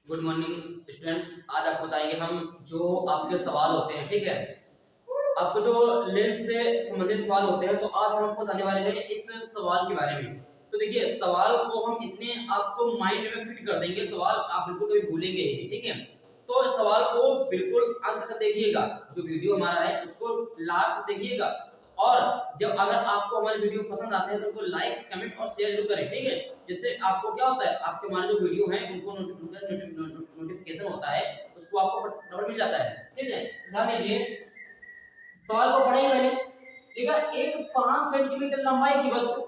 Good morning students. आज आपको बताएंगे हम जो आपके सवाल होते हैं, ठीक है। आपको जो लेंस से संबंधित सवाल होते हैं, तो आज हम आपको बताने वाले हैं इस सवाल के बारे में। तो देखिए, सवाल को हम इतने आपको माइंड में फिट कर देंगे, सवाल आप बिल्कुल कभी भूलेंगे ही नहीं, ठीक है। तो इस सवाल को बिल्कुल अंत तक देखिएगा, जो वीडियो हमारा है उसको लास्ट तक देखिएगा। और जब अगर आपको हमारे वीडियो पसंद आते हैं तो उनको लाइक कमेंट और शेयर जरूर करें, ठीक है। जिससे आपको क्या होता है, आपके हमारे जो वीडियो हैं उनको नोटिफिकेशन होता है, उसको आपको फटाफट मिल जाता है, ठीक है। ध्यान दीजिए, सवाल को पढ़ेंगे पहले, ठीक है। एक 5 सेंटीमीटर लंबाई की वस्तु,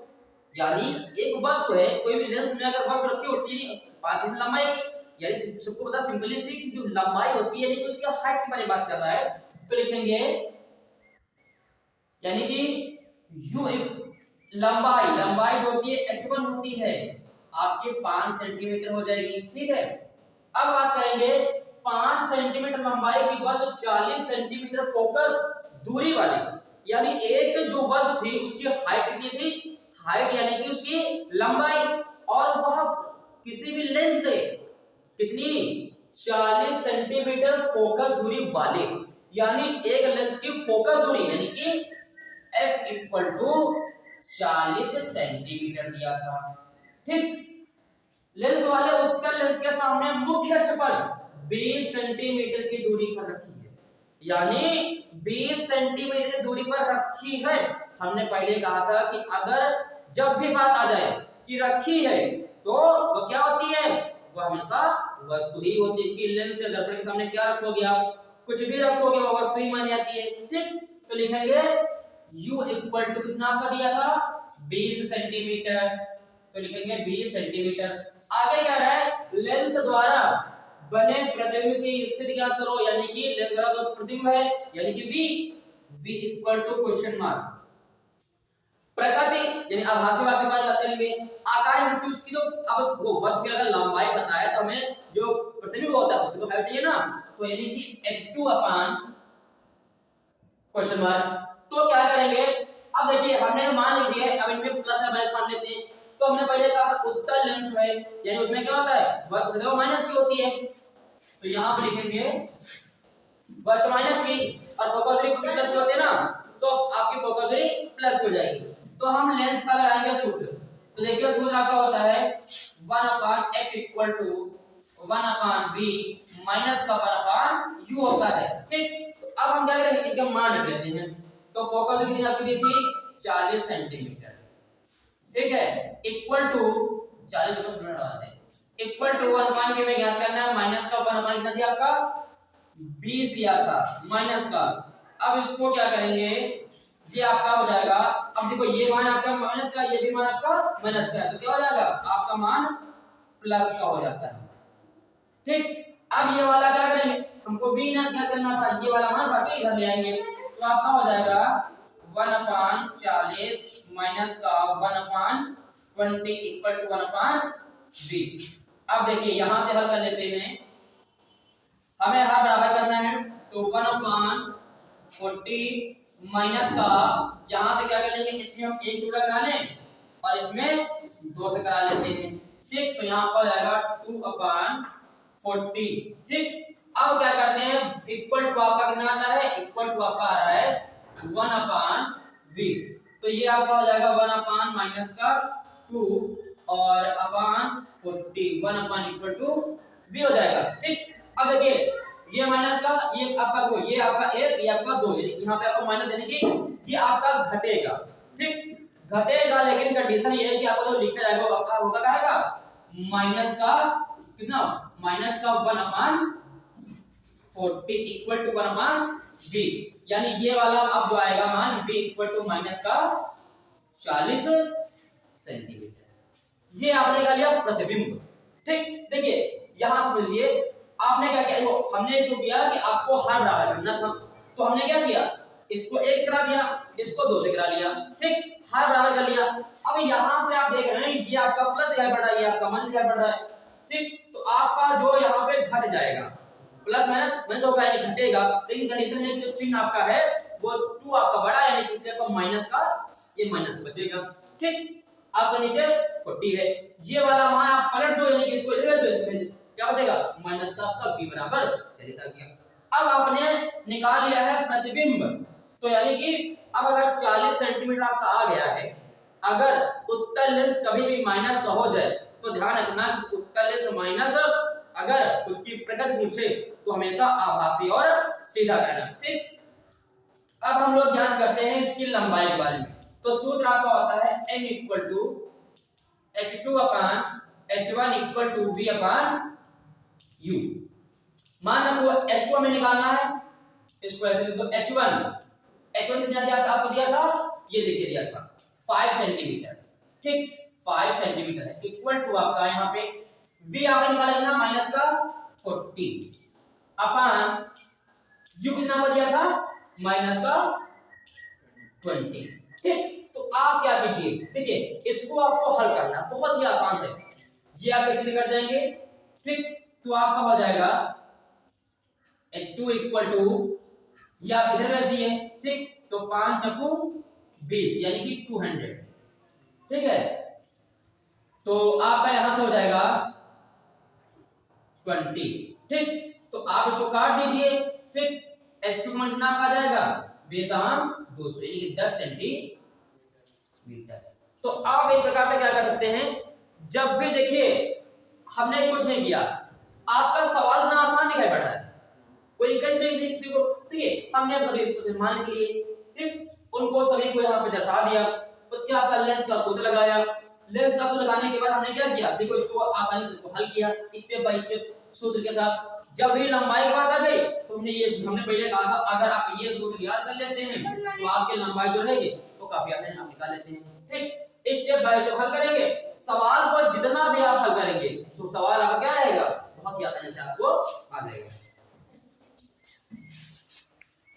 यानी एक वस्तु है, कोई भी लेंस में अगर वस्तु रखी होती है 5 सेंटीमीटर लंबाई की, यानी सबको पता सिंपली सी कि जो लंबाई होती है, यानी कि उसकी हाइट के बारे में बात कर रहा है, तो लिखेंगे यानी कि यू लंबाई लंबाई जो होती है h1 होती है, आपके 5 सेंटीमीटर हो जाएगी, ठीक है। अब बात करेंगे 5 सेंटीमीटर लंबाई की वस्तु 40 सेंटीमीटर फोकस दूरी वाली, यानी एक जो वस्तु थी उसकी हाइट कितनी थी, हाइट यानी कि उसकी लंबाई, और वह किसी भी लेंस से कितनी 40 सेंटीमीटर फोकस दूरी वाले, यानी एक लेंस की फोकस दूरी यानी कि f इक्वल टू 40 सेंटीमीटर दिया था, ठीक। लेंस वाले उत्तल लेंस के सामने मुख्य अक्ष पर 20 सेंटीमीटर की दूरी पर रखी है, यानी 20 सेंटीमीटर की दूरी पर रखी है। हमने पहले कहा था कि अगर जब भी बात आ जाए कि रखी है, तो वो क्या होती है, वो हमेशा वस्तु ही होती है। कि लेंस या दर्पण के सामने क्या रखोगे आप, कुछ भी रखोगे वो वस्तु ही मानी जाती है, ठीक। तो लिखेंगे u इक्वल टू कितना आपका दिया था 20 सेंटीमीटर, तो लिखेंगे 20 सेंटीमीटर। आगे क्या है, लेंस द्वारा बने प्रतिबिंब की स्थिति ज्ञात करो, यानी कि लेंस द्वारा जो प्रतिबिंब है यानी कि v equal to question mark प्रकृति यानी आभासी वास्तविक बात बात करेंगे। आकार वस्तु उसकी जो अब वो वस्तु की अगर लंबाई बताया तो हमें जो प्रतिबिंब होता है उसकी तो हाइट चाहिए ना, तो यानी कि h2 अपान क्वेश्चन मार्क। तो क्या करेंगे, अब देखिए हमने मान ली दिया, अब इनमें प्लस है माइनस मान लेते हैं। तो हमने पहले कहा था उत्तल लेंस है, यानी उसमें क्या होता है, वस्तु सदैव माइनस की होती है, तो यहां पे लिखेंगे वस्तु माइनस की और फोकस दूरी प्लस की होती है ना, तो आपकी फोकस दूरी प्लस हो जाएगी। तो हम लेंस का लगाएंगे सूत्र, तो देखिए सूत्र आपका होता है 1/f equal to 1/v minus का 1/u होता है, ठीक। तो अब हम क्या करेंगे, एकदम मान रख लेते हैं। तो फोकस दूरी आपकी दी थी 40 सेंटीमीटर, ठीक है, इक्वल टू 40 को स्टूडेंट आवाज है, इक्वल टू 1/v में ज्ञात करना है, माइनस का 1/, कितना दिया आपका 20 दिया था माइनस का। अब इसको क्या करेंगे, ये आपका हो जाएगा, अब देखो ये मान आपका माइनस का, ये भी मान आपका माइनस का है, तो क्या हो जाएगा आपका मान प्लस का हो जाता है, ठीक। अब ये वाला क्या करेंगे, हमको भी ना क्या करना था, ये वाला मान वापस इधर ले आएंगे, तो आपका हो जाएगा 1/40 माइनस का 1/20 इक्वल टू 1/v। अब देखिए यहां से हल कर लेते हैं, हमें हर बराबर करना है, तो 1/40 माइनस का यहां से क्या कर लेंगे, इसमें हम 1 जुड़ा करा लें और इसमें 2 से करा लेते हैं, ठीक। तो यहां पर आएगा 2/40, ठीक। अब क्या करते हैं, इक्वल टू आपका कितना आता है, इक्वल टू आपका आ रहा है 1/v, तो ये आपका हो जाएगा 1/- माइनस का 2 और अपान 40 1 इक्वल टू v हो जाएगा, ठीक। अब देखिए ये माइनस का, ये आपका 2, ये आपका 1, ये आपका 2, यहाँ पे आपका माइनस यानी कि ये आपका घटेगा, ठीक। घटेगा, लेकिन कंडीशन ये है कि आपको जो लिखा जाएगा आपका होगा क्या आएगा, माइनस का कितना, माइनस का 1/40 इक्वल टू 1/v, यानी ये वाला अब जो आएगा मान v इक्वल टू माइनस का 40 सेंटीमीटर, ये आपने कर लिया प्रतिबिंब, ठीक। देखिए यहां से समझिए आपने क्या किया, देखो हमने इसको किया कि आपको हर बराबर करना था, तो हमने क्या किया, इसको 1 से करा दिया, इसको 2 से करा लिया, ठीक, हर बराबर कर लिया। अब यहां से आप देख रहे हैं ये आपका प्लस दिखाई पड़ रहा है, ये आपका माइनस दिखाई पड़ रहा है, ठीक। तो आपका जो यहाँ पे घट जाएगा, प्लस माइनस माइनस होगा यानी घटेगा, लेकिन कंडीशन है कि जो चिन्ह आपका है वो 2 आपका बड़ा है, यानी कि इसलिए आपका माइनस का ये माइनस बचेगा, ठीक। आपका नीचे 40 है, ये वाला मान आप पलट दो, यानी कि इसको इधर भेज दो, क्या बचेगा माइनस का आपका v बराबर 40 आ गया। अब आपने निकाल लिया है प्रतिबिंब, तो यानी कि अब अगर 40 सेंटीमीटर आपका आ गया है, अगर उत्तल लेंस कभी भी माइनस का हो जाए तो ध्यान रखना कि उत्तल लेंस माइनस अगर उसकी प्रकृति पूछे तो हमेशा आभासी और सीधा कहना। ठीक, अब हम लोग ज्ञात करते हैं इसकी लंबाई के बारे में। तो सूत्र आपका होता है m equal to h2 upon h1 equal to v upon u। मान लो h2 हमें निकालना है, इसको ऐसे लिख दो h1 कितना दिया था आपको, दिया था ये देखिए दिया था 5 सेंटीमीटर। ठीक, 5 सेंटीमीटर है इक्वल टू आपका यहाँ पे v आपने निकाला ना माइनस का 40 अपान u कितना को दिया था माइनस का 20। ठीक, तो आप क्या कीजिए, देखिए इसको आपको हल करना बहुत ही आसान है, ये आप कैसे कर जाएंगे। ठीक, तो आपका हो जाएगा h2 इक्वल टू, ये आप इधर भेज दिए। ठीक, तो 5 चक्कू 20 यानी कि 200। ठीक है, तो आपका यहां से हो जाएगा 20। ठीक, तो आप इसको काट दीजिए। ठीक, h2 का कितना आ जाएगा 20 200 यानी कि 10 सेंटीमीटर। तो आप इस प्रकार से क्या कर सकते हैं, जब भी देखिए हमने कुछ नहीं किया, आपका सवाल इतना आसान दिखाई पड़ रहा है, कोई कैसे नहीं किसी को, ठीक है हमने सभी मान लिए, ठीक उनको सभी को यहाँ पे दर्शा दिया, उसके आपका लेंस का सूत्र लगाया, लेंस का सूत्र लगाने के बाद हमने क्या किया, देखो इसको आसानी से इसको हल किया स्टेप बाय स्टेप सूत्र के साथ। जब भी लंबाई की बात आ गई तो हमने पहले कहा था अगर आप ये सूत्र याद कर लेते हैं तो आपकी लंबाई जो रहेगी वो काफी आसानी आप निकाल लेते हैं। ठीक, स्टेप बाय स्टेप हल करेंगे, सवाल को जितना भी आप हल करेंगे तो सवाल आपका क्या रहेगा बहुत ही आसानी से आपको आ जाएगा।